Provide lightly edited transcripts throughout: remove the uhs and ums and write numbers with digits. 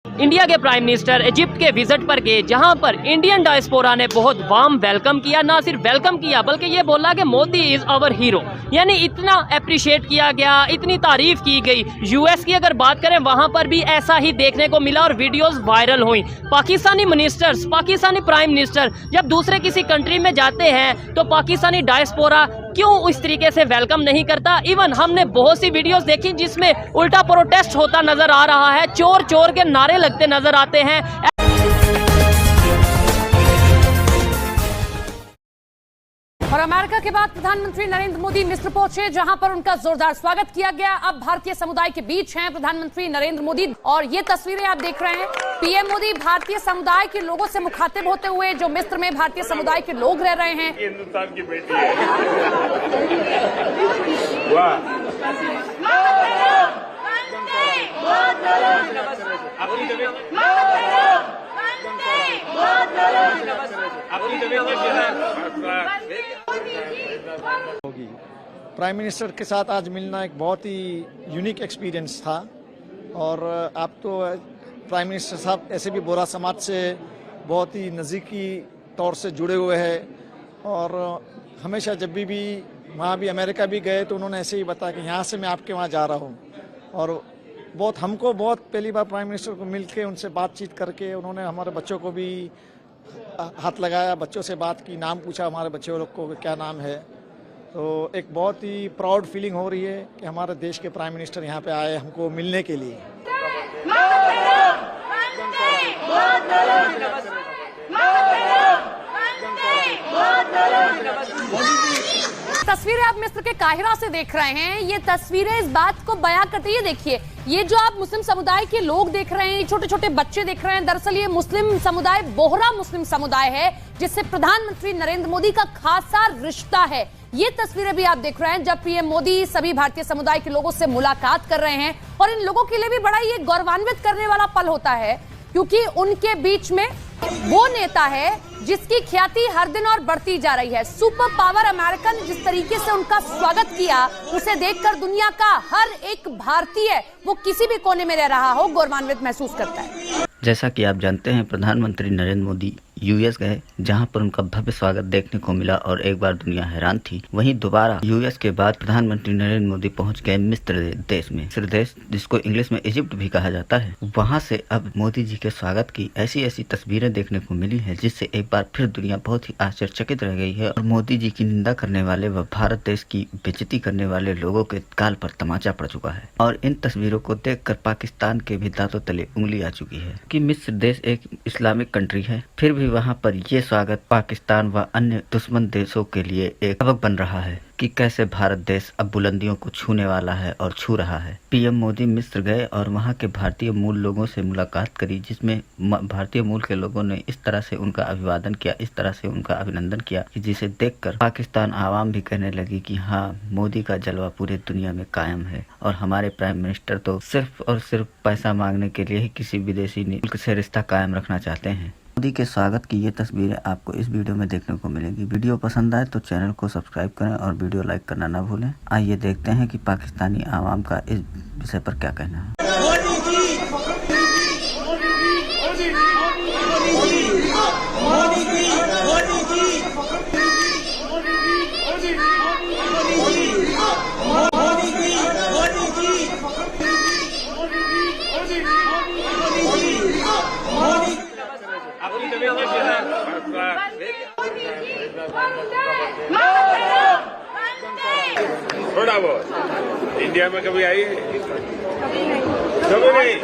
India के prime minister Egypt के visit पर गए, जहां पर इंडियन डायस्पोरा ने बहुत वार्म वेलकम किया। ना सिर्फ वेलकम किया बल्कि ये बोला कि मोदी इज आवर हीरो, यानी इतना अप्रिशिएट किया गया, इतनी तारीफ की गई। यूएस की अगर बात करें वहां पर भी ऐसा ही देखने को मिला और वीडियोस वायरल हुई। Pakistani ministers, Pakistani prime minister जब दूसरे किसी कंट्री में जाते हैं तो पाकिस्तानी डायस्पोरा क्यों इस तरीके से वेलकम नहीं करता। इवन हमने बहुत सी वीडियोस देखी जिसमें उल्टा प्रोटेस्ट होता नजर आ रहा है, चोर चोर के नारे लगते नजर आते हैं। और अमेरिका के बाद प्रधानमंत्री नरेंद्र मोदी मिस्र पहुंचे, जहां पर उनका जोरदार स्वागत किया गया। अब भारतीय समुदाय के बीच हैं प्रधानमंत्री नरेंद्र मोदी और ये तस्वीरें आप देख रहे हैं। पीएम मोदी भारतीय समुदाय के लोगों से मुखातिब होते हुए, जो मिस्र में भारतीय समुदाय के लोग रह रहे हैं। हिंदुस्तान की बेटी है। वाह, प्राइम मिनिस्टर के साथ आज मिलना एक बहुत ही यूनिक एक्सपीरियंस था। और आप तो प्राइम मिनिस्टर साहब ऐसे भी बोरा समाज से बहुत ही नज़दीकी तौर से जुड़े हुए हैं और हमेशा जब भी वहाँ भी अमेरिका भी गए तो उन्होंने ऐसे ही बताया कि यहाँ से मैं आपके वहाँ जा रहा हूँ। और हमको बहुत पहली बार प्राइम मिनिस्टर को मिल के उनसे बातचीत करके उन्होंने हमारे बच्चों को भी हाथ लगाया, बच्चों से बात की, नाम पूछा हमारे बच्चों लोग को क्या नाम है। तो एक बहुत ही प्राउड फीलिंग हो रही है कि हमारे देश के प्राइम मिनिस्टर यहाँ पे आए हमको मिलने के लिए। तस्वीरें आप मिस्र के काहिरा से देख रहे हैं। ये तस्वीरें इस बात को बयां करती है। देखिए, ये जो आप मुस्लिम समुदाय के लोग देख रहे हैं, छोटे छोटे बच्चे देख रहे हैं, दरअसल ये मुस्लिम समुदाय बोहरा मुस्लिम समुदाय है जिससे प्रधानमंत्री नरेंद्र मोदी का खासा रिश्ता है। ये तस्वीरें भी आप देख रहे हैं जब पीएम मोदी सभी भारतीय समुदाय के लोगों से मुलाकात कर रहे हैं। और इन लोगों के लिए भी बड़ा ये गौरवान्वित करने वाला पल होता है, क्योंकि उनके बीच में वो नेता है जिसकी ख्याति हर दिन और बढ़ती जा रही है। सुपर पावर अमेरिकन जिस तरीके से उनका स्वागत किया, उसे देखकर दुनिया का हर एक भारतीय, वो किसी भी कोने में रह रहा हो, गौरवान्वित महसूस करता है। जैसा कि आप जानते हैं, प्रधानमंत्री नरेंद्र मोदी यूएस गए, जहां पर उनका भव्य स्वागत देखने को मिला और एक बार दुनिया हैरान थी। वहीं दोबारा यूएस के बाद प्रधानमंत्री नरेंद्र मोदी पहुंच गए मिस्र देश में। मिस्र देश जिसको इंग्लिश में इजिप्ट भी कहा जाता है, वहां से अब मोदी जी के स्वागत की ऐसी ऐसी तस्वीरें देखने को मिली है जिससे एक बार फिर दुनिया बहुत ही आश्चर्यचकित रह गई है। और मोदी जी की निंदा करने वाले व भारत देश की बेइज्जती करने वाले लोगों के गाल पर तमाचा पड़ चुका है। और इन तस्वीरों को देखकर पाकिस्तान के भी दांतों तले उंगली आ चुकी है कि मिस्र देश एक इस्लामिक कंट्री है, फिर भी वहां पर ये स्वागत पाकिस्तान व अन्य दुश्मन देशों के लिए एक सबक बन रहा है कि कैसे भारत देश अब बुलंदियों को छूने वाला है और छू रहा है। पीएम मोदी मिस्र गए और वहां के भारतीय मूल लोगों से मुलाकात करी, जिसमें भारतीय मूल के लोगों ने इस तरह से उनका अभिवादन किया, इस तरह से उनका अभिनंदन किया कि जिसे देखकर पाकिस्तान आवाम भी कहने लगी कि हाँ, मोदी का जलवा पूरे दुनिया में कायम है और हमारे प्राइम मिनिस्टर तो सिर्फ और सिर्फ पैसा मांगने के लिए ही किसी विदेशी मुल्क से रिश्ता कायम रखना चाहते हैं। मोदी के स्वागत की ये तस्वीरें आपको इस वीडियो में देखने को मिलेंगी। वीडियो पसंद आए तो चैनल को सब्सक्राइब करें और वीडियो लाइक करना ना भूलें। आइए देखते हैं कि पाकिस्तानी आवाम का इस विषय पर क्या कहना है। थोड़ा बहुत इंडिया में कभी आई? कभी नहीं।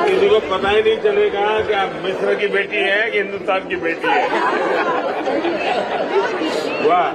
किसी को पता ही नहीं चलेगा कि आप मिस्र की बेटी है कि हिंदुस्तान की बेटी है। वाह,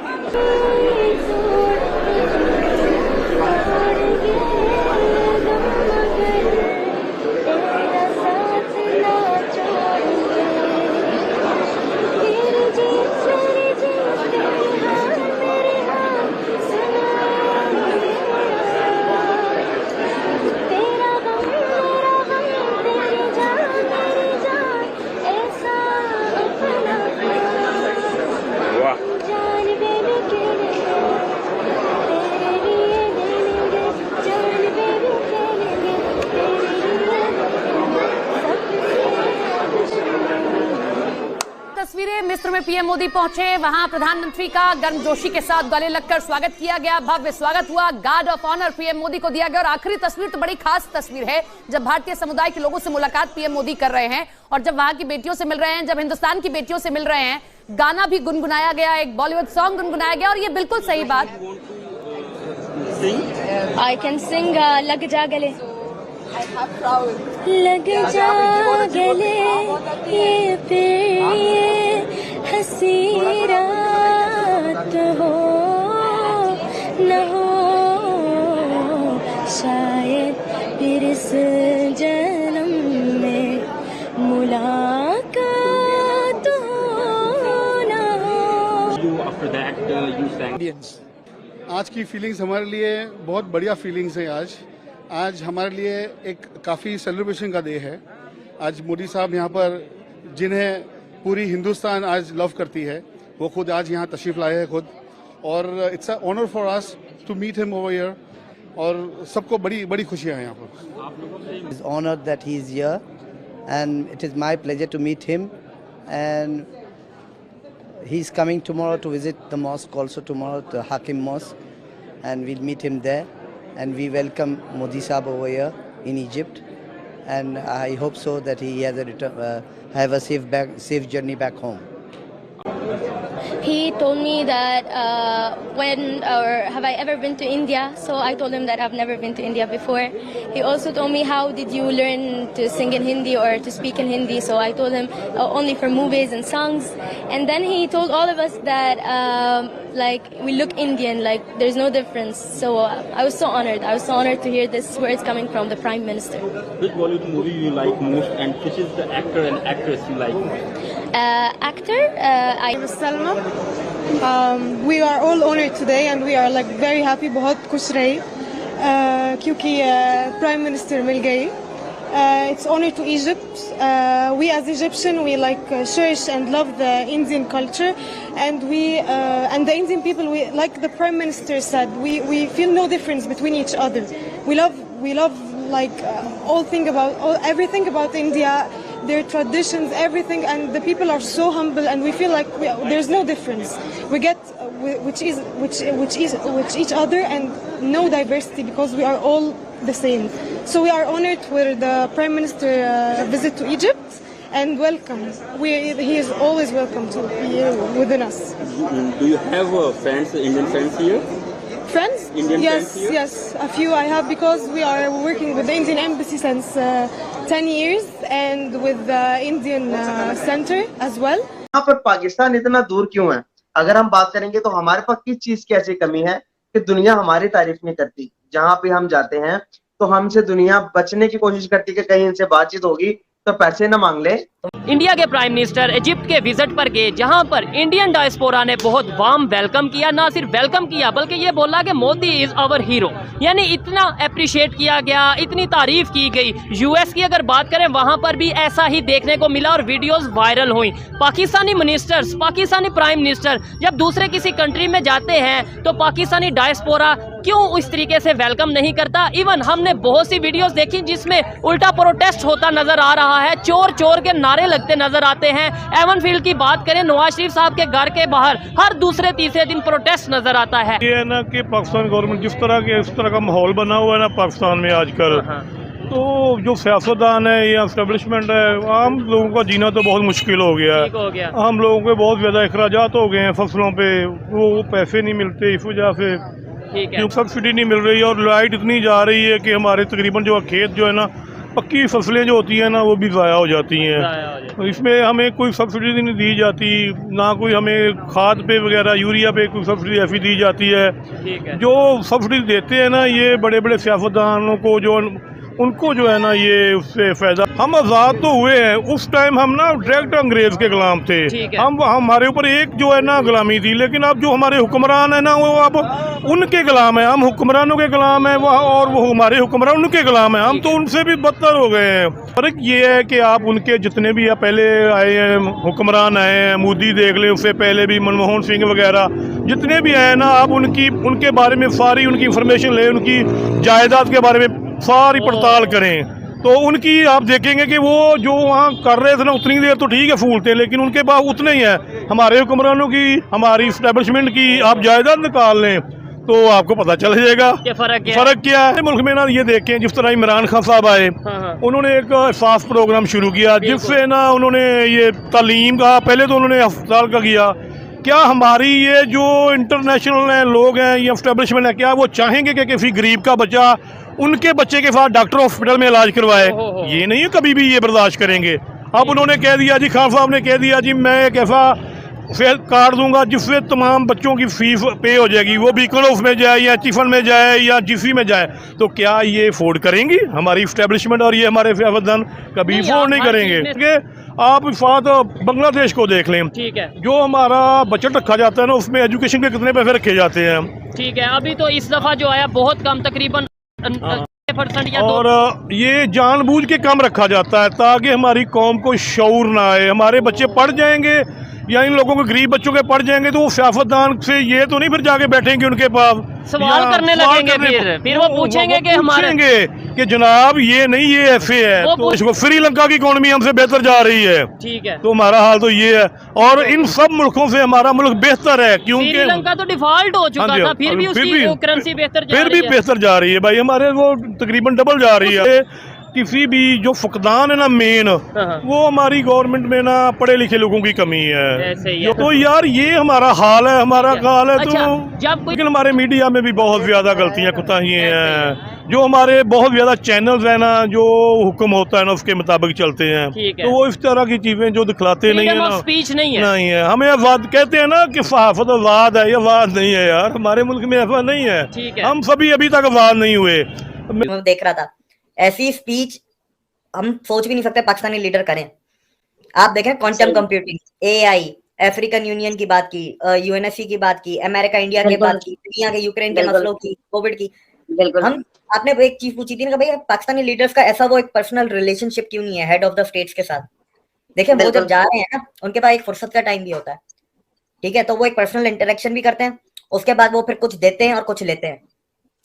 में पीएम मोदी पहुंचे, वहां प्रधानमंत्री का गर्मजोशी के साथ गले लगकर स्वागत किया गया, भव्य स्वागत हुआ, guard of honour PM Modi को दिया गया। और आखिरी तस्वीर तो बड़ी खास तस्वीर है, जब भारतीय समुदाय के लोगों से मुलाकात पीएम मोदी कर रहे हैं और जब वहां की बेटियों से मिल रहे हैं, जब हिंदुस्तान की बेटियों से मिल रहे हैं, गाना भी गुनगुनाया गया, एक बॉलीवुड सॉन्ग गुनगुनाया गया। और ये बिल्कुल सही बात, I can sing लग जा गले, लग जा गले, ये फिर ये हंसी रात हो न हो, शायद फिर इस जन्म में मुलाकात हो न हो। इंडियंस आज की फीलिंग्स हमारे लिए बहुत बढ़िया फीलिंग्स है। आज हमारे लिए एक काफ़ी सेलिब्रेशन का डे है। आज मोदी साहब यहाँ पर, जिन्हें पूरी हिंदुस्तान आज लव करती है, वो खुद आज यहाँ तशरीफ लाए हैं खुद, और it's a honour for us to meet him over here, और सबको बड़ी बड़ी खुशियाँ हैं यहाँ पर। is honored that he is here, and it is my pleasure to meet him, and he's coming tomorrow to visit the mosque also tomorrow, the Hakim Mosque, and we'll meet him there, and we welcome Modi Sahab over here in Egypt, and I hope so that he has have a safe journey back home. He told me that have I ever been to India? So I told him that I've never been to India before. He also told me, how did you learn to sing in Hindi or to speak in Hindi? So I told him only for movies and songs. And then he told all of us that like we look Indian, like there's no difference. So I was so honored. I was so honored to hear this words coming from the Prime Minister. Which Bollywood movie you like most, and which is the actor and actress you like? Actor, I was Salma. We are all honored today and we are like very happy, बहुत खुश रही क्योंकि Prime Minister मिल गई. It's honor to Egypt. We as Egyptian, we like cherish and love the Indian culture, and and the Indian people, we, like the Prime Minister said, we feel no difference between each other. We love like everything about India, their traditions, everything, and the people are so humble, and we feel like there's no difference. We get which each other, and no diversity, because we are all the same. So we are honored with the Prime Minister visit to Egypt, and welcome. He is always welcome to be here within us. Do you have friends, Indian friends here? Friends? Indian yes, friends here? yes, a few I have, because we are working with the Indian Embassy since 10 years, and with the Indian Center as well. यहाँ पर पाकिस्तान इतना दूर क्यों है? अगर हम बात करेंगे तो हमारे पास किस चीज की ऐसी कमी है कि दुनिया हमारी तारीफ नहीं करती। जहाँ पे हम जाते हैं तो हमसे दुनिया बचने की कोशिश करती है कि कहीं इनसे बातचीत होगी तो पैसे न मांग ले। इंडिया के प्राइम मिनिस्टर इजिप्ट के विजिट पर गए, जहां पर इंडियन डायस्पोरा ने बहुत वार्म वेलकम किया। ना सिर्फ वेलकम किया बल्कि ये बोला कि मोदी इज आवर हीरो, यानी इतना अप्रिशिएट किया गया, इतनी तारीफ की गई। यूएस की अगर बात करें, वहां पर भी ऐसा ही देखने को मिला और वीडियोस वायरल हुई। Pakistani ministers, Pakistani prime minister जब दूसरे किसी कंट्री में जाते हैं तो पाकिस्तानी डायस्पोरा क्यों इस तरीके से वेलकम नहीं करता। इवन हमने बहुत सी वीडियोस देखी जिसमें उल्टा प्रोटेस्ट होता नजर आ रहा है, चोर चोर के नारे लगते नजर आते हैं। एवन फील्ड की बात करें, नवाज शरीफ साहब के घर के बाहर हर दूसरे तीसरे दिन प्रोटेस्ट नजर आता है। ये है ना कि पाकिस्तान गवर्नमेंट जिस तरह का माहौल बना हुआ है ना पाकिस्तान में आजकल, तो जो सियासतदान है या एस्टेब्लिशमेंट है, आम लोगों का जीना तो बहुत मुश्किल हो गया है। हम लोगों के बहुत ज़्यादा अखराजात हो गए हैं फसलों पे, वो पैसे नहीं मिलते इस वजह से, क्योंकि सब्सिडी नहीं मिल रही, और लाइट इतनी जा रही है कि हमारे तकरीबन जो खेत जो है ना, पक्की फसलें जो होती हैं ना, वो भी ज़ाया हो जाती हैं। इसमें हमें कोई सब्सिडी नहीं दी जाती, ना कोई हमें खाद पे वगैरह यूरिया पे कोई सब्सिडी ऐसी दी जाती है। जो सब्सिडी देते हैं ना ये बड़े बड़े सियासतदानों को, जो उनको जो है ना ये उससे फायदा। हम आज़ाद तो हुए हैं, उस टाइम हम ना डायरेक्ट अंग्रेज के गुलाम थे। हम हमारे ऊपर एक जो है ना गुलामी थी, लेकिन अब जो हमारे हुक्मरान है ना, वो अब उनके गुलाम है। हम हुक्मरानों के गुलाम है और वो हमारे हुक्मरान उनके गुलाम है। हम तो उनसे भी बदतर हो गए हैं। फर्क ये है कि आप उनके जितने भी पहले आए हैं हुक्मरान आए हैं, मोदी देख लें, उससे पहले भी मनमोहन सिंह वगैरह जितने भी आए ना, आप उनके बारे में सारी उनकी इंफॉर्मेशन लें, उनकी जायदाद के बारे में सारी पड़ताल करें। तो उनकी आप देखेंगे कि वो जो वहाँ कर रहे थे ना उतनी देर तो ठीक है फूलते हैं, लेकिन उनके पास उतने ही है। हमारे हुक्मरानों की, हमारी इस्टेब्लिशमेंट की आप जायदाद निकाल लें तो आपको पता चल जाएगा कि फर्क क्या है। मुल्क में ना ये देखें, जिस तरह इमरान खान साहब आए, उन्होंने एक साफ प्रोग्राम शुरू किया जिससे ना उन्होंने ये तालीम का, पहले तो उन्होंने अस्पताल का किया। क्या हमारी ये जो इंटरनेशनल लोग हैं, ये एस्टेब्लिशमेंट है, क्या वो चाहेंगे कि किसी गरीब का बच्चा उनके बच्चे के साथ डॉक्टर हॉस्पिटल में इलाज करवाए? ये नहीं है, कभी भी ये बर्दाश्त करेंगे। अब उन्होंने कह दिया जी, खान साहब ने कह दिया जी, मैं एक ऐसा कार्ड दूंगा जिससे तमाम बच्चों की फीस पे हो जाएगी, वो बीकॉनॉफ में जाए या चिफन में जाए या जीसी में जाए। तो क्या ये अफोर्ड करेंगी हमारी इस्टेब्लिशमेंट और ये हमारे सियासतदान? कभी अफोर्ड नहीं करेंगे। आप साथ बांग्लादेश को देख लें, ठीक है, जो हमारा बजट रखा जाता है ना, उसमें एजुकेशन के कितने पैसे रखे जाते हैं? ठीक है, अभी तो इस दफा जो आया बहुत कम, तकरीबन 6% या और ये जानबूझ के कम रखा जाता है ताकि हमारी कौम को शऊर ना आए। हमारे बच्चे पढ़ जाएंगे या इन लोगों के गरीब बच्चों के पढ़ जाएंगे तो वो सियासतदान से ये तो नहीं फिर जाके बैठेंगे उनके पास सवाल करने लगेंगे, फिर वो पूछेंगे कि हमारे कि जनाब ये नहीं, ये ऐसे है, तो इसको श्रीलंका की इकोनॉमी हमसे बेहतर जा रही है, ठीक है, तो हमारा हाल तो ये है। और इन सब मुल्कों से हमारा मुल्क बेहतर है, क्योंकि श्रीलंका तो डिफॉल्ट हो चुका था, फिर भी उसकी करेंसी बेहतर जा रही है भाई, हमारे वो तकरीबन डबल जा रही है। किसी भी जो फुकदान है ना मेन, वो हमारी गवर्नमेंट में ना पढ़े लिखे लोगों की कमी है। तो यार ये हमारा हाल है, हमारा हाल है। तो लेकिन हमारे मीडिया में भी बहुत ज्यादा गलतियां कोताहियां हैं। जो हमारे बहुत ज्यादा चैनल्स हैं ना, जो हुक्म होता है ना उसके मुताबिक चलते हैं, तो वो इस तरह की चीजें जो दिखलाते नहीं है ना, स्पीच नहीं है। हमें आजाद कहते हैं ना कि सहाफत आजाद है, ये आजाद नहीं है यार, हमारे मुल्क में ऐसा नहीं है। हम सभी अभी तक आजाद नहीं हुए। मैं देख रहा था ऐसी स्पीच हम सोच भी नहीं सकते पाकिस्तानी लीडर करें। आप देखें quantum computing, AI, African union की बात की, यूएनएससी की बात की, अमेरिका इंडिया की बात की, दुनिया के यूक्रेन के मसलों की, कोविड की। हम आपने एक चीज पूछी थी ना कि भाई पाकिस्तानी लीडर्स का ऐसा वो एक पर्सनल रिलेशनशिप क्यों नहीं है हेड ऑफ द स्टेट्स के साथ? देखिए वो जब जा रहे हैं ना, उनके पास एक फुर्सत का टाइम भी होता है, ठीक है, तो वो एक पर्सनल इंटरेक्शन भी करते हैं, उसके बाद वो फिर कुछ देते हैं और कुछ लेते हैं।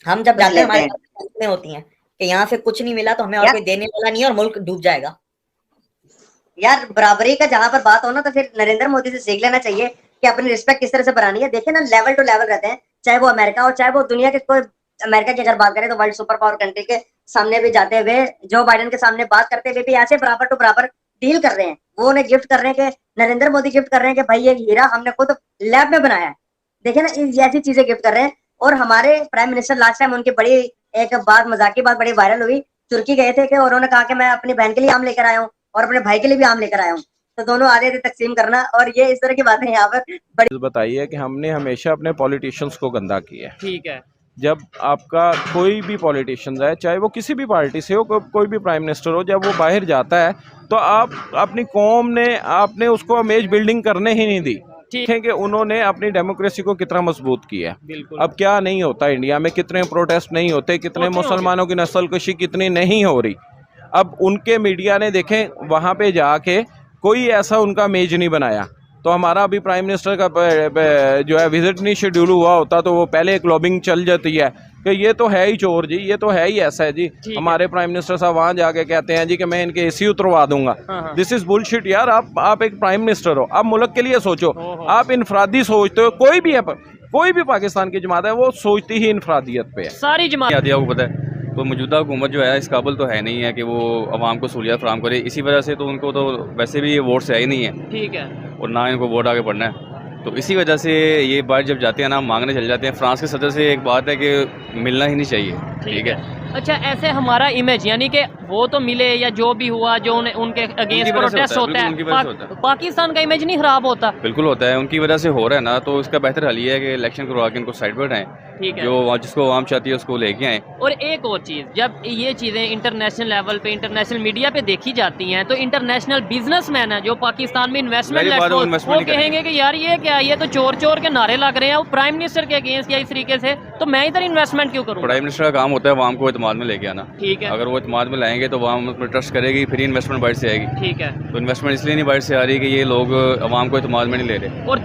हम जब जाते हैं हमारे पास होती हैं कि यहाँ से कुछ नहीं मिला तो हमें और कोई देने वाला नहीं है और मुल्क डूब जाएगा। यार बराबरी का जहां पर बात हो ना, तो फिर नरेंद्र मोदी से सीख लेना चाहिए कि अपनी रिस्पेक्ट किस तरह से बनानी है। देखिए ना, लेवल टू लेवल रहते हैं, चाहे वो अमेरिका हो चाहे वो दुनिया के कोई। अमेरिका की अगर बात करें तो वर्ल्ड सुपर पावर कंट्री के सामने भी जाते हुए, जो बाइडेन के सामने बात करते हुए भी ऐसे बराबर टू बराबर डील कर रहे हैं। वो उन्हें गिफ्ट कर रहे हैं कि नरेंद्र मोदी गिफ्ट कर रहे हैं कि भाई ये हीरा हमने खुद लैब में बनाया है। देखिए ना, ऐसी चीजें गिफ्ट कर रहे हैं। और हमारे प्राइम मिनिस्टर लास्ट टाइम उनकी बड़ी एक बात, मजाक की बात बड़ी वायरल हुई, तुर्की गए थे कि उन्होंने कहा कि मैं अपनी बहन के लिए आम लेकर आया हूँ और अपने भाई के लिए भी आम लेकर आया हूँ, तो दोनों आधे थे तकसीम करना। और ये इस तरह की बातें यहाँ पर बड़ी बताइए कि हमने हमेशा अपने पॉलिटिशियंस को गंदा किया है। ठीक है, जब आपका कोई भी पॉलिटिशियन है, चाहे वो किसी भी पार्टी से हो, कोई भी प्राइम मिनिस्टर हो, जब वो बाहर जाता है तो आप अपनी कौम ने आपने उसको इमेज बिल्डिंग करने ही नहीं दी। देखें कि उन्होंने अपनी डेमोक्रेसी को कितना मजबूत किया है। अब क्या नहीं होता इंडिया में, कितने प्रोटेस्ट नहीं होते, कितने मुसलमानों की नस्लकशी कितनी नहीं हो रही। अब उनके मीडिया ने देखें वहाँ पे जाके कोई ऐसा उनका इमेज नहीं बनाया। तो हमारा अभी प्राइम मिनिस्टर का जो है विजिट नहीं शेड्यूल हुआ होता तो वो पहले एक लॉबिंग चल जाती है कि ये तो है ही चोर जी, ये तो है ही ऐसा है जी। हमारे प्राइम मिनिस्टर साहब वहाँ जाके कहते हैं जी कि मैं इनके एसी उतरवा दूंगा। दिस इज बुलशिट यार। आप एक प्राइम मिनिस्टर हो, आप मुल्क के लिए सोचो। आप इनफरादी सोचते हो, कोई भी है, कोई भी पाकिस्तान की जमात है वो सोचती ही इनफरादियत पे है। सारी जमात आपको पता है तो मौजूदा हुकूमत जो है इस काबिल तो है नहीं है कि वो अवाम को सहूलियत फराम करे। इसी वजह से तो उनको तो वैसे भी ये वोट से ही नहीं है, ठीक है, और ना इनको वोट आगे बढ़ना है। तो इसी वजह से ये बात जब जाते हैं ना, मांगने चल जाते हैं। फ्रांस के सदर से एक बात है कि मिलना ही नहीं चाहिए, ठीक है। अच्छा, ऐसे हमारा इमेज यानी कि वो तो मिले या जो भी हुआ, जो उनके अगेंस्ट प्रोटेस्ट होता है, पाकिस्तान का इमेज नहीं खराब होता? बिल्कुल होता है, उनकी वजह से हो रहा है ना। तो इसका बेहतर हल ये है कि इलेक्शन करवा के इनको साइड पर हटाएं, ठीक है, जो जिसको आवाम चाहती है उसको लेके आए। और एक और चीज़, जब ये चीज़ें इंटरनेशनल लेवल पे, इंटरनेशनल मीडिया पे देखी जाती हैं तो इंटरनेशनल बिजनेसमैन है जो पाकिस्तान में इन्वेस्टमेंट वो कहेंगे कि यार ये क्या, ये तो चोर चोर के नारे लग रहे हैं, वो प्राइम मिनिस्टर के अगेंस्ट या इस तरीके से, तो मैं इधर इन्वेस्टमेंट क्यों करूँ? प्राइम मिनिस्टर का काम होता है आवाम को इत्मीनान में लेके आना, ठीक है। अगर वो इत्मीनान में लाएंगे तो आवाम उसमें ट्रस्ट करेगी, फिर इन्वेस्टमेंट बाहर से आएगी, ठीक है। तो इन्वेस्टमेंट इसलिए नहीं बाहर से आ रही कि ये लोग आवाम को इत्मीनान में नहीं ले रहे। और